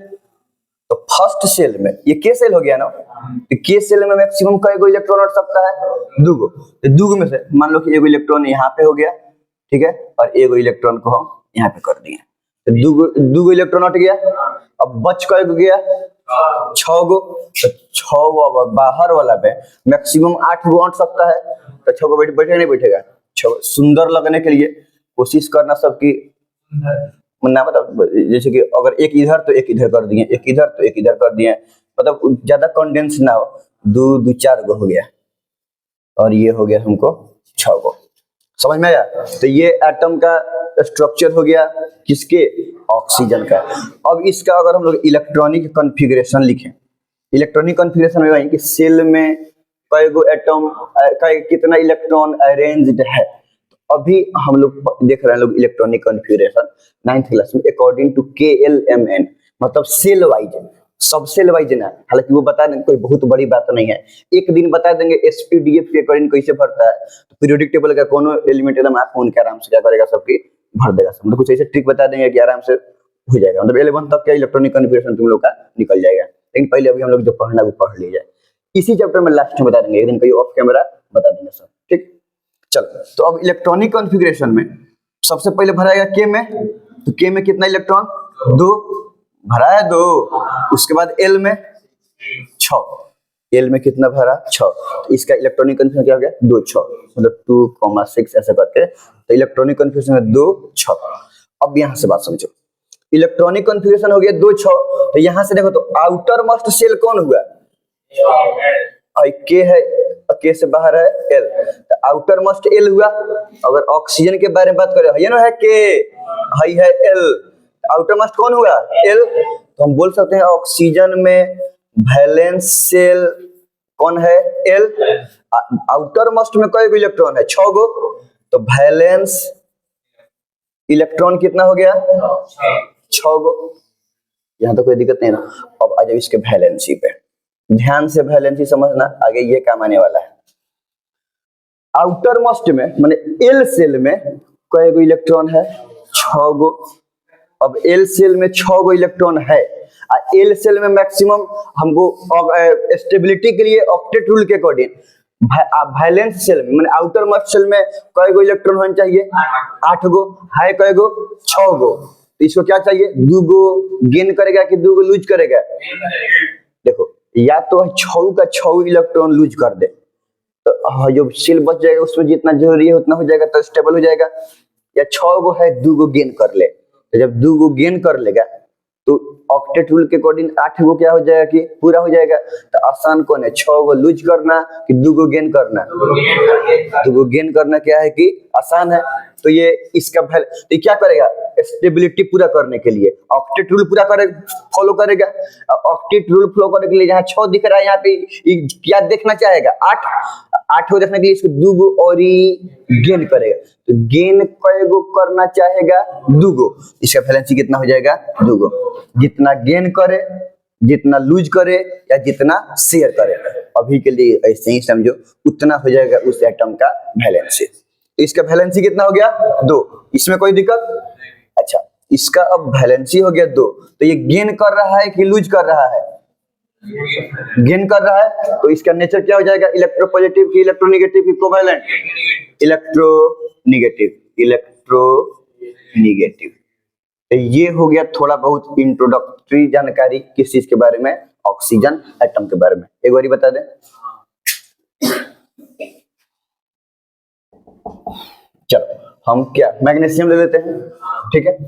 तो फर्स्ट सेल में ये के सेल हो गया ना, तो के सेल में मैक्सिमम कईगो इलेक्ट्रॉन हट सकता है? 2 गो। तो 2 गो में से मान लो कि एगो इलेक्ट्रॉन यहाँ पे हो गया, ठीक है, और एगो इलेक्ट्रॉन को हम यहाँ पे कर दिए, तो 2 गो इलेक्ट्रॉन हट गया। अब बच कईगो गया? 6 गो। तो 6 गो बाहर वाला पे मैक्सिमम 8 गो हट सकता है, तो 6 गो बैठेगा नहीं बैठेगा? 6 सुंदर लगने के लिए कोशिश करना सबकी, ना मतलब जैसे कि अगर एक इधर तो एक इधर कर दिए, एक इधर तो एक इधर कर दिए, मतलब ज्यादा कंडेंस ना हो। 2 4 गो हो गया, और ये हो गया हमको 6 गो। समझ में आया? तो ये एटम का स्ट्रक्चर हो गया किसके? ऑक्सीजन का। अब इसका अगर हम लोग इलेक्ट्रॉनिक कॉन्फ़िगरेशन लिखें, इलेक्ट्रॉनिक कॉन्फ़िगरेशन में वही कि सेल में कईगो एटम कितना इलेक्ट्रॉन अरेंज्ड है। अभी हम लोग देख रहे हैं लोग इलेक्ट्रॉनिक कॉन्फ़िगरेशन 9th क्लास में अकॉर्डिंग टू KLMN, मतलब सेल वाइज, सब सेल वाइज ना, हालांकि वो बता देंगे, कोई बहुत बड़ी बात नहीं है। एक दिन बता देंगे एसपीडीएफ के अकॉर्डिंग कैसे भरता है, तो पीरियोडिक टेबल का कोनो एलिमेंट एकदम आप फोन के आराम से क्या करेगा, सबकी भर देगा सब। मतलब कुछ ऐसे ट्रिक बता देंगे कि आराम से हो जाएगा। मतलब 11 तक का इलेक्ट्रॉनिक कॉन्फ़िगरेशन तुम लोग का निकल जाएगा। लेकिन पहले अभी हम लोग जो पढ़ना है वो पढ़ लिया जाए। इसी चैप्टर में लास्ट में बता देंगे, एक दिन कहीं ऑफ कैमरा बता देंगे सब, ठीक। चलो, तो अब इलेक्ट्रॉनिक कॉन्फ़िगरेशन में सबसे पहले भराएगा के में, तो के में कितना इलेक्ट्रॉन, 2 भरा है 2। उसके बाद एल में 6, एल में कितना भरा, 6। तो इसका इलेक्ट्रॉनिक कन्फिग्रेशन क्या हो गया, 2 6, मतलब 2,6 ऐसे करके। तो इलेक्ट्रॉनिक कन्फिग्रेशन है 2 6। अब यहां से बात समझो, इलेक्ट्रॉनिक कन्फिग्रेशन हो गया 2 6। तो यहां से देखो तो आउटर मोस्ट सेल कौन हुआ, के है, के से बाहर है एल, तो आउटर मोस्ट एल हुआ। अगर ऑक्सीजन के बारे में बात करें, ये ना है के, हाई है एल, आउटर मोस्ट कौन हुआ, एल। तो हम बोल सकते हैं ऑक्सीजन में वैलेंस सेल कौन है, एल। आउटर मोस्ट में कई इलेक्ट्रॉन है, 6 गो। तो वैलेंस इलेक्ट्रॉन कितना हो गया, 6 गो। यहां तो कोई दिक्कत नहीं ना। अब आ जाओ इसके वैलेंसी पे, ध्यान से वैलेंसी समझना, आगे ये काम आने वाला है। आउटर मोस्ट में माने एल सेल में कई गो इलेक्ट्रॉन है, 6 गो। अब एल सेल में 6 गो इलेक्ट्रॉन है। एल सेल में मैक्सिमम हमको स्टेबिलिटी के लिए ऑक्टेट रूल के अकॉर्डिंग वैलेंस सेल में माने आउटर मोस्ट सेल में कई गो इलेक्ट्रॉन होने चाहिए, 8 गो। है कई गो, 6 गो। तो इसको क्या चाहिए, 2 गो गेन करेगा कि 2 गो लूज करेगा। देखो, या तो 6 का 6 इलेक्ट्रॉन लूज कर दे, तो जो सेल बच जाएगा उसमें जितना जरूरी है उतना हो जाएगा, तो स्टेबल हो जाएगा। या 6 गो है, 2 गो गेन कर ले, तो जब 2 गो गेन कर लेगा तो ऑक्टेट रूल के अकॉर्डिंग 8 गो क्या हो जाएगा कि पूरा हो जाएगा। तो आसान कौन है, 6 गो लूज करना कि 2 गो गेन करना, 2 गो गेन करना क्या है कि आसान है। तो ये इसका तो क्या करेगा, स्टेबिलिटी पूरा करने के लिए ऑक्टेट रूल पूरा करे, फॉलो करेगा। ऑक्टेट रूल फॉलो करने के लिए जहाँ 6 दिख रहा है, यहाँ पे क्या देखना चाहेगा, 8 को देखने के लिए इसको 2 गो और ही गेन करेगा। तो गेन कई गो करना चाहेगा, 2 गो। इसका वैलेंसी कितना हो जाएगा, 2 गो। जितना गेन करे, जितना लूज करे, या जितना शेयर करे, अभी के लिए ऐसे ही समझो, उतना हो जाएगा उस एटम का वैलेंसी। इसका वैलेंसी कितना हो गया, 2। इसमें कोई दिक्कत, अच्छा। इसका अब वैलेंसी हो गया 2, तो ये गेन कर रहा है कि लूज कर रहा है, गेन कर रहा है। तो इसका नेचर क्या हो जाएगा, इलेक्ट्रोपॉजिटिव की इलेक्ट्रोनेगेटिव की कोवैलेंट, इलेक्ट्रोनेगेटिव, इलेक्ट्रोनेगेटिव। तो ये हो गया थोड़ा बहुत इंट्रोडक्टरी जानकारी किस चीज के बारे में, ऑक्सीजन एटम के बारे में। एक बार बता दें, चलो हम क्या मैग्नीशियम ले लेते हैं, ठीक है।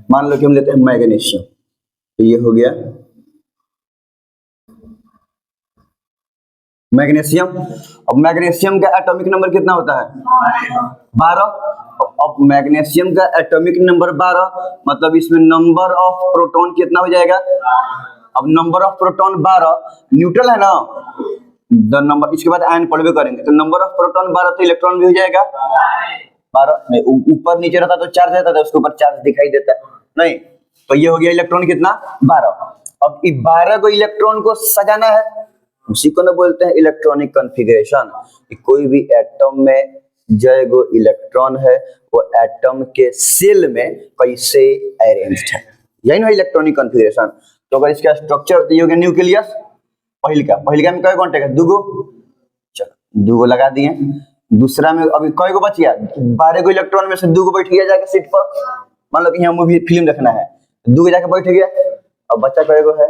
मान लो कि हम लेते हैं मैग्नीशियम, तो ये हो गया मैग्नीशियम। अब मैग्नीशियम का एटॉमिक नंबर कितना होता है, 12। अब मैग्नीशियम का एटॉमिक नंबर 12, मतलब इसमें नंबर ऑफ प्रोटॉन कितना हो जाएगा। अब नंबर ऑफ प्रोटॉन 12, न्यूट्रल है ना, द नंबर, इसके बाद आयन पढ़वे करेंगे, तो नंबर ऑफ प्रोटॉन 12, तो इलेक्ट्रॉन भी हो जाएगा 12। नहीं, ऊपर नीचे रहता तो चार्ज रहता था, उसके ऊपर चार्ज दिखाई देता है नहीं। तो ये हो गया इलेक्ट्रॉन कितना, 12। अब इस 12 को इलेक्ट्रॉन को सजाना है, उसी को ना बोलते हैं इलेक्ट्रॉनिक कॉन्फ़िगरेशन। कोई भी एटम में जय गो इलेक्ट्रॉन है, वो एटम के सेल में कैसे अरेंज्ड है, यही ना इलेक्ट्रॉनिक कॉन्फ़िगरेशन। तो अगर इसका स्ट्रक्चर ये हो गया न्यूक्लियस, पहिलका में कई कांटेक्ट है, 2 गो, चलो 2 गो लगा दिए। दूसरा में अभी कई गो बच गया, 12 गो इलेक्ट्रॉन में से 2 गो बैठ गया जाके सीट पर। मान लो कि यहाँ मूवी फिल्म देखना है, 2 गो जाके बैठ गया। अब बच्चा कई गो है,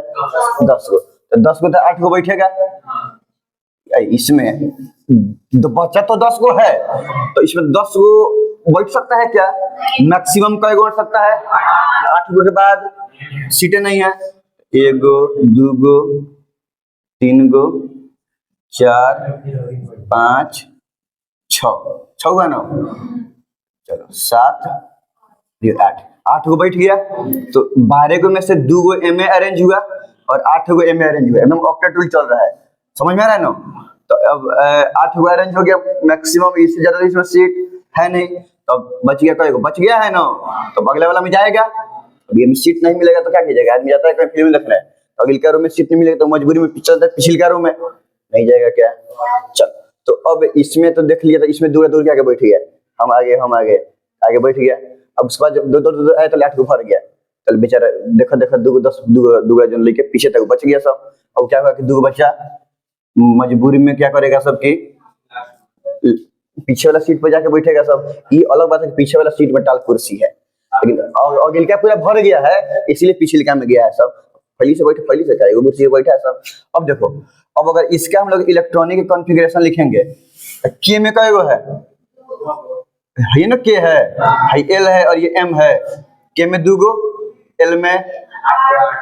10 गो, तो 10 गो तो 8 गो बैठेगा। इसमें तो बच्चा तो 10 गो है, तो इसमें 10 गो बैठ सकता है क्या, मैक्सिमम कई गो बैठ सकता है, 8 गो के बाद सीटें नहीं है, 1 गो 2 गो 3 गो 4 5 6 हुआ ना, चलो 7 8 गो बैठ गया। तो 12 गो में से 2 गो एम अरेंज हुआ और 8 गो एम अरेंज हुआ, एकदम ऑक्टेट रूल चल रहा है, समझ में आ रहा है ना। तो अब 8 गो अरेंज हो गया, मैक्सिमम, इससे ज्यादा इसमें सीट है नहीं, तो बच गया कई गो, बच गया है ना, तो अगले वाला में जाएगा। अभी हमें सीट नहीं मिलेगा तो क्या कीजिएगा, आदमी जाता है कहीं फिल्म देखने, अगली रो में सीट नहीं मिलेगा तो मजबूरी में चलता है पिछली रो में, नहीं जाएगा क्या। चल तो अब इसमें तो देख लिया, तो इसमें दूर दूर के आगे बैठ गया, हम आगे आगे बैठ गया। अब उसके बाद जब दो आए तो लाठ को भर गया, चल बेचारा देखा देखा दूगो जन लेके पीछे तक बच गया सब। अब क्या हुआ कि दूगो बच्चा मजबूरी में क्या करेगा सब की पीछे वाला सीट पर जाके बैठेगा सब। ये अलग बात है कि पीछे वाला सीट में टाल कुर्सी है, लेकिन अगिलका पूरा भर गया है इसलिए पिछलिका में गया है सब, फैली से क्या एगो कुर्सी पे बैठा है सब। अब देखो, अब अगर इसका हम लोग इलेक्ट्रॉनिक कॉन्फ़िगरेशन लिखेंगे तो के में कएगो है ना, के है एल है और ये एम है। के में 2 गो, एल में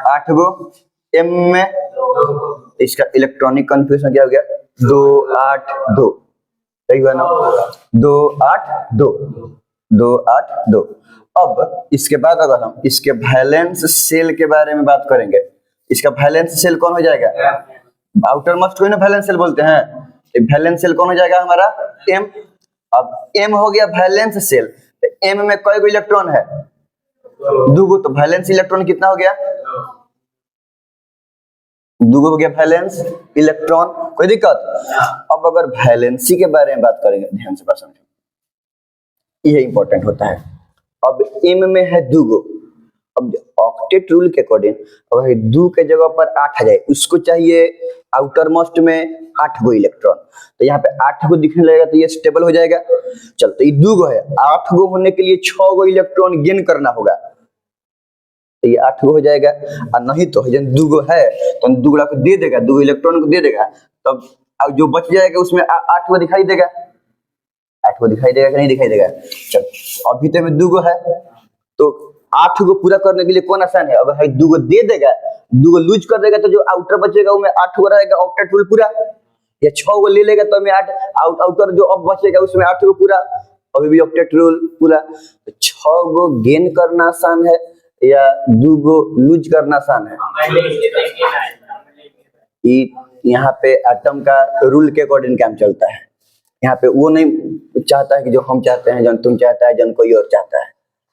8 गो, एम में, इसका इलेक्ट्रॉनिक कॉन्फ़िगरेशन क्या हो गया 2 8 2, सही हुआ ना, 2 8 2 2 8 2। अब इसके बाद अगर हम इसके वैलेंस सेल के बारे में बात करेंगे, इसका वैलेंस सेल कौन हो जाएगा, आउटर मोस्ट को ना वैलेंस सेल बोलते हैं, वैलेंस सेल कौन हो जाएगा हमारा एम। अब एम हो गया वैलेंस सेल, तो एम में कई गो इलेक्ट्रॉन है 2 गो, तो वैलेंस इलेक्ट्रॉन कितना हो गया 2 गो हो गया वैलेंस इलेक्ट्रॉन, कोई दिक्कत। अब अगर वैलेंसी के बारे में बात करेंगे, ध्यान से बात समझो, ये इंपॉर्टेंट होता है। अब एम में है 2 गो, अब ऑक्टेट रूल के अकॉर्डिंग अगर 2 के जगह पर 8 आ जाए, उसको चाहिए आउटर मोस्ट में 8 गो इलेक्ट्रॉन, तो यहाँ पे 8 गो दिखने लगेगा तो ये स्टेबल हो जाएगा। चल तो ये 2 गो है, 8 गो होने के लिए 6 गो इलेक्ट्रॉन गेन करना होगा, तो ये 8 गो हो जाएगा। और नहीं तो 2 गो है तो 2 गो को दे देगा, 2 गो इलेक्ट्रॉन को दे देगा, तब तो जो बच जाएगा उसमें 8 गो दिखाई देगा, 8 गो दिखाई देगा कि नहीं दिखाई देगा। चल अभी तो में 2 गो है, तो 8 गो पूरा करने के लिए कौन आसान है, अगर 2 गो दे देगा, 2 गो लूज कर देगा तो जो आउटर बचेगा उसमें 8 गो रहेगा ऑक्टेट रूल पूरा, या 6 गो ले लेगा तो में 8 आउटर जो अब बचेगा उसमें 8 गो पूरा, अभी भी ऑक्टेट रूल पूरा। तो 6 गो गेन करना आसान है या 2 गो लूज करना आसान है, यहाँ पे एटम का रूल के अकॉर्डिंग काम चलता है। यहाँ पे वो नहीं चाहता है कि जो हम चाहते हैं, जन तुम चाहता है, जन कोई और चाहता है,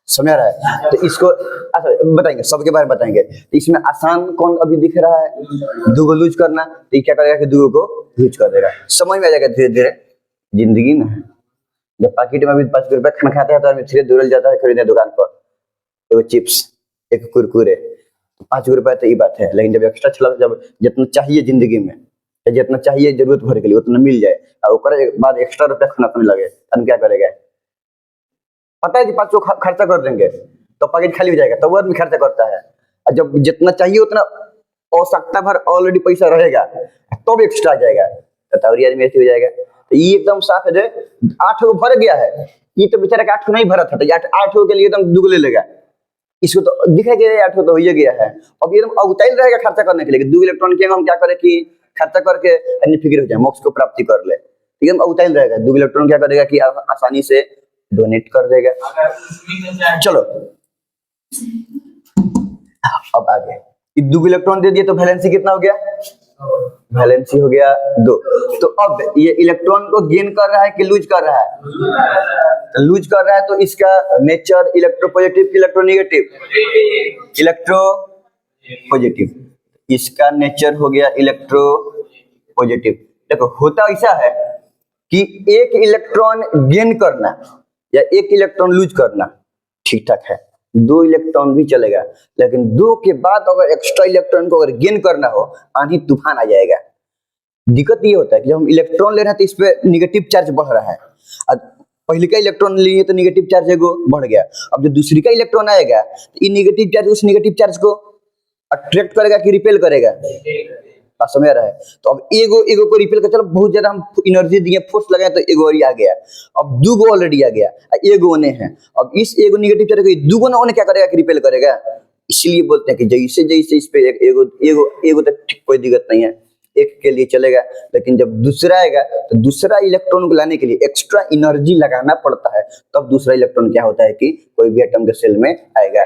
समझ रहा है। तो इसको अच्छा बताएंगे, सबके बारे में बताएंगे। तो इसमें आसान कौन अभी दिख रहा है, 2 गो लूज करना, तो क्या करेगा कि 2 को लूज कर देगा, समझ में आ जाएगा धीरे धीरे। जिंदगी में जब पैकेट में अभी 5 रुपए खाना खाते हैं तो धीरे दूर जाता है खरीदने दुकान पर, एगो चिप्स एक कुरकुरे, 5 रुपए तो ये बात है, लेकिन जब एक्स्ट्रा चला, जब जितना चाहिए जिंदगी में, जितना चाहिए जरूरत भर के लिए उतना मिल जाए और बाद एक्स्ट्रा रुपया खाना अपने लगे, हम क्या करेगा, पता है कि 5 खर्चा कर देंगे तो पैकेट खाली हो जाएगा, तो वो आदमी खर्चा करता है। और जब जितना चाहिए उतना आवश्यकता भर ऑलरेडी पैसा रहेगा तो भी एक्स्ट्रा आ जाएगा, तो आदमी ऐसे हो जाएगा। तो ये एकदम साफ है, 8 गो भर गया है, ये तो बेचारा 8 को नहीं भरा था, तो 8 गो के लिए एकदम 2 गो ले लेगा, इसको तो दिखा गया 8 गो तो हो गया है। अब ये एकदम अगुताइल रहेगा खर्चा करने के लिए, 2 इलेक्ट्रॉन के हम क्या करें कि खर्चा करके अन्य फिक्र हो जाए, मोक्ष को प्राप्ति कर ले, एकदम अगुताइल रहेगा। 2 इलेक्ट्रॉन क्या करेगा कि आसानी से डोनेट कर देगा। चलो अब आगे, 2 इलेक्ट्रॉन दे दिए तो वैलेंसी कितना हो गया, वैलेंसी हो गया 2। तो अब ये इलेक्ट्रॉन को गेन कर रहा है कि लूज कर रहा है, लूज कर रहा है, तो इसका नेचर इलेक्ट्रोपॉजिटिव कि इलेक्ट्रोनेगेटिव, इलेक्ट्रोपॉजिटिव, इसका नेचर हो गया इलेक्ट्रोपॉजिटिव। देखो होता ऐसा है कि एक इलेक्ट्रॉन गेन करना या एक इलेक्ट्रॉन लूज करना ठीक ठाक है, 2 इलेक्ट्रॉन भी चलेगा, लेकिन 2 के बाद अगर एक्स्ट्रा इलेक्ट्रॉन को अगर गेन करना हो, आंधी तूफान आ जाएगा। दिक्कत ये होता है कि जब हम इलेक्ट्रॉन ले रहे हैं तो इस पे निगेटिव चार्ज बढ़ रहा है, और पहले का इलेक्ट्रॉन लिए तो निगेटिव चार्ज एगो बढ़ गया, अब जो दूसरी का इलेक्ट्रॉन आएगा तो ये निगेटिव चार्ज उस निगेटिव चार्ज को अट्रैक्ट करेगा कि रिपेल करेगा, समझ रहा है। तो अब एगो को रिपेल कर, चलो बहुत ज्यादा हम एनर्जी दिए, फोर्स लगाए तो एगो और आ गया, अब 2 गो ऑलरेडी आ गया, एगो ने है, अब इस एगो निगेटिव चार्ज को 2 गो ना क्या करेगा कि रिपेल करेगा। इसलिए बोलते हैं कि जैसे जैसे इस पे एगो तो कोई दिक्कत नहीं है, एक के लिए चलेगा, लेकिन जब दूसरा आएगा तो दूसरा इलेक्ट्रॉन को लाने के लिए एक्स्ट्रा एनर्जी लगाना पड़ता है, तब दूसरा इलेक्ट्रॉन क्या होता है कि कोई भी एटम के सेल में आएगा।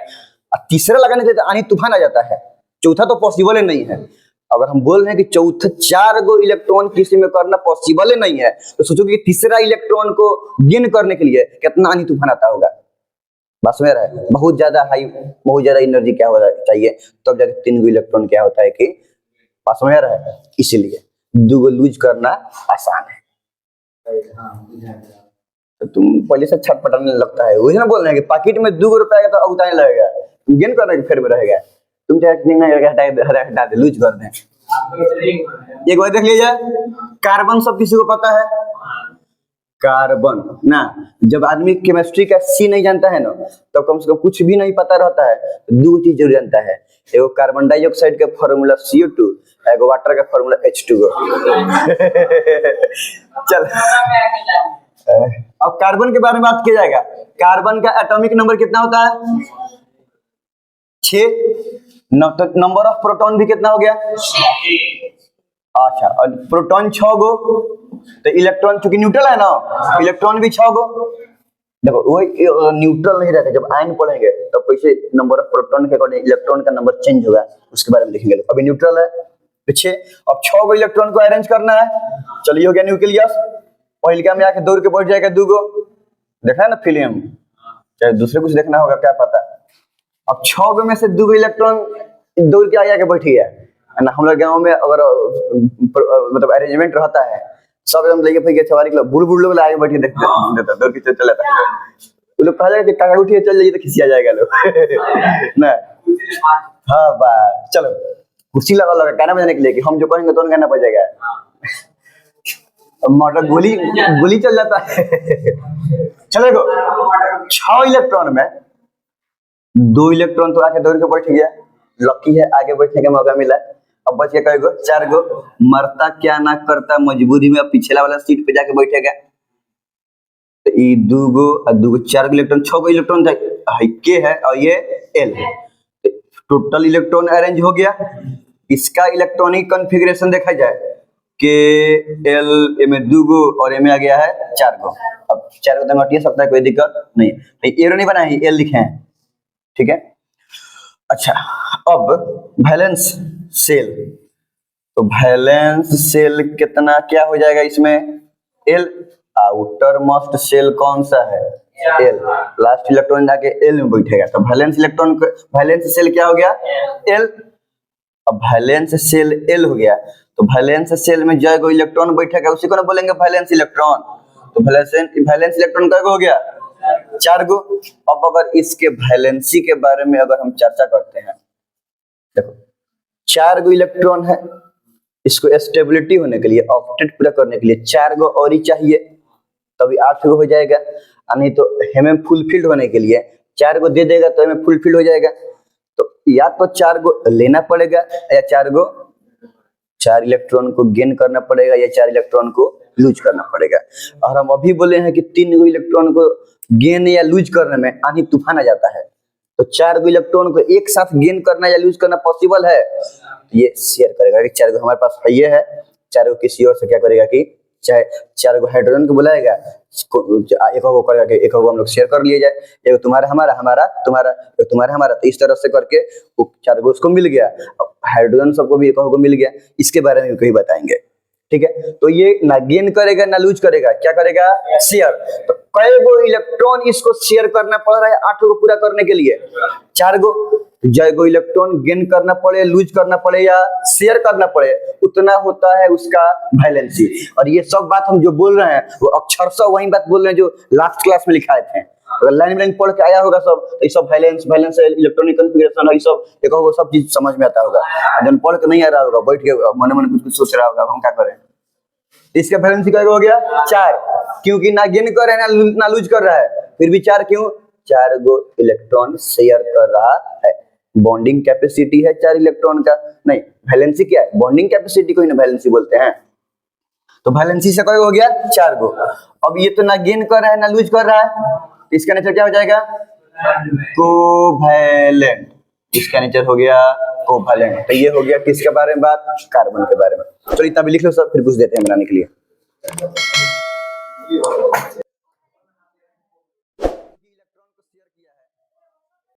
और तीसरा लगाने से आनी तूफान आ जाता है, चौथा तो पॉसिबल ही नहीं है। अगर हम बोल रहे हैं कि चौथा 4 गो इलेक्ट्रॉन किसी में करना पॉसिबल ही नहीं है, तो सोचो कि तीसरा इलेक्ट्रॉन को गेन करने के लिए कितना आनी तूफान आता होगा। बात समझ रहा है, बहुत ज्यादा एनर्जी क्या होना चाहिए तब जाके 3 गो इलेक्ट्रॉन क्या होता है कि बात समझ रहा है, इसीलिए 2 गो लूज करना आसान है। तो तुम पहले से छटपटाने लगता है, वही ना बोल रहे हैं कि पैकेट में 2 गो रुपया का तो उतारने लगेगा, तुम गेन करने के फेर में रहेगा, तुम चाहे हटा दे लूज कर दें। एक बार देख लीजिए, कार्बन सब किसी को पता है, कार्बन ना, जब आदमी केमिस्ट्री का सी नहीं जानता है ना, तो कम से कम कुछ भी नहीं पता रहता है, 2 चीज जरूर जानता है, एगो कार्बन डाइऑक्साइड का फॉर्मूला CO2, एगो वाटर का फॉर्मूला H2O। चल अब कार्बन के बारे में बात किया जाएगा। कार्बन का एटॉमिक नंबर कितना होता है? 6। तो नंबर ऑफ प्रोटॉन भी कितना हो गया? अच्छा, और प्रोटॉन 6 गो, तो इलेक्ट्रॉन चूंकि न्यूट्रल है ना, इलेक्ट्रॉन भी 6 गो। देखो वही न्यूट्रल नहीं रहता, जब आयन पढ़ेंगे तब तो कैसे नंबर ऑफ प्रोटॉन के अकॉर्डिंग इलेक्ट्रॉन का नंबर चेंज होगा, उसके बारे में देखेंगे। अभी न्यूट्रल है पीछे, अब 6 गो इलेक्ट्रॉन को अरेंज करना है। चलिए हो गया न्यूक्लियस, पहिलका में आके दौड़ के बैठ जाएगा 2 गो, देखा है ना फिल्म, चाहे दूसरे कुछ देखना होगा क्या पता। अब 6 गो में से 2 गो इलेक्ट्रॉन दौड़ के आगे बैठ गया ना। हम लोग गाँव में अगर मतलब अरेंजमेंट रहता है, सब एकदम लेके फेंके सवारी के बुढ़ लोग आगे बैठ के देखते दौड़ के चल जाता है, वो लोग कहा जाएगा काका उठिए चल जाइए तो खिसिया जाएगा लोग ना। हाँ बा चलो कुर्सी लगा कहना बजाने के लिए कि हम जो कहेंगे तो कहना पड़ जाएगा, मोटर गोली चल जाता है। चलेगा 6 इलेक्ट्रॉन में 2 इलेक्ट्रॉन तो आके दौड़ के बैठ गया, लकी है आगे बैठने का मौका मिला। अब बच गया कई गो? 4 गो। मरता क्या ना करता मजबूरी में, अब पिछला वाला सीट पे जाके बैठेगा। तो ये 2 गो और 2 गो 4 गो इलेक्ट्रॉन, 6 गो इलेक्ट्रॉन के है और ये L है, टोटल इलेक्ट्रॉन अरेंज हो गया। इसका इलेक्ट्रॉनिक कॉन्फ़िगरेशन देखा जाए कि L में 2 गो और M में आ गया है 4 गो। अब 4 गो तो हटिए सकता है, कोई दिक्कत नहीं। एरो नहीं बना है, L लिखे हैं, ठीक है। अच्छा अब वैलेंस सेल, तो वैलेंस सेल कितना क्या हो जाएगा इसमें? L। आउटर मोस्ट सेल कौन सा है? L। लास्ट इलेक्ट्रॉन जाके L में बैठेगा, तो वैलेंस सेल क्या हो गया? L। अब वैलेंस सेल L हो गया, तो वैलेंस सेल में जो गो इलेक्ट्रॉन बैठेगा उसी को ना बोलेंगे वैलेंस इलेक्ट्रॉन। तो वैलेंस इलेक्ट्रॉन कै गो हो गया? 4 गो। अब अगर इसके वैलेंसी के बारे में अगर हम चर्चा करते हैं, देखो 4 गो इलेक्ट्रॉन है, इसको स्टेबिलिटी होने के लिए, ऑक्टेट पूरा करने के लिए 4 गो और ही चाहिए, तभी 8 गो हो जाएगा। नहीं तो हेमें फुलफिल्ड होने के लिए 4 गो दे देगा तो हमें फुलफिल्ड हो जाएगा। तो या तो 4 गो लेना पड़ेगा या 4 इलेक्ट्रॉन को गेन करना पड़ेगा या 4 इलेक्ट्रॉन को लूज करना पड़ेगा। और हम अभी बोले हैं कि 3 गो इलेक्ट्रॉन को गेन या लूज करने में आंधी तूफान आ जाता है, तो 4 गो इलेक्ट्रॉन को एक साथ गेन करना या लूज करना पॉसिबल है। ये शेयर करेगा कि 4 गो हमारे पास है, ये है 4 गो किसी और से क्या करेगा कि चाहे 4 गो हाइड्रोजन को बुलाएगा, एक गो करेगा कि एक गो हम लोग शेयर कर लिए जाए, एक तुम्हारा हमारा, हमारा तुम्हारा, तुम्हारा हमारा, तो इस तरह से करके 4 गो उसको मिल गया। अब हाइड्रोजन सबको भी एक गो मिल गया, इसके बारे में कहीं बताएंगे, ठीक है। तो ये ना गेन करेगा ना लूज करेगा, क्या करेगा? शेयर। तो कई गो इलेक्ट्रॉन इसको शेयर करना पड़ रहा है 8 गो पूरा करने के लिए? 4 गो। जय गो इलेक्ट्रॉन गेन करना पड़े, लूज करना पड़े या शेयर करना पड़े, उतना होता है उसका वैलेंसी। और ये सब बात हम जो बोल रहे हैं वो अक्षरशः वही बात बोल रहे हैं जो लास्ट क्लास में लिखाए थे। अगर लाइन पढ़ के आया होगा सब, तो ये सब वैलेंस इलेक्ट्रॉनिक कॉन्फ़िगरेशन ये सब एक होगा, सब चीज समझ में आता होगा। जब पढ़ के नहीं आ रहा होगा, बैठ के मन मन कुछ सोच रहा होगा हम क्या करें। इसका वैलेंसी क्या हो गया? 4, क्योंकि ना गेन कर रहा है ना लूज कर रहा है, फिर भी 4 क्यों? 4 गो इलेक्ट्रॉन शेयर कर रहा है। बॉन्डिंग कैपेसिटी है 4 इलेक्ट्रॉन का, नहीं वैलेंसी क्या है? बॉन्डिंग कैपेसिटी को ही ना वैलेंसी बोलते हैं। तो वैलेंसी से क्या हो गया? 4 गो। अब ये तो ना गेन कर रहा है ना लूज कर रहा है, इसका नेचर क्या हो जाएगा? कोवैलेंट। इसका नेचर हो गया कोवैलेंट। तो ये हो गया किसके बारे में बात? कार्बन के बारे में। चलो इतना भी लिख लो सब, फिर कुछ देते हैं बनाने के लिए।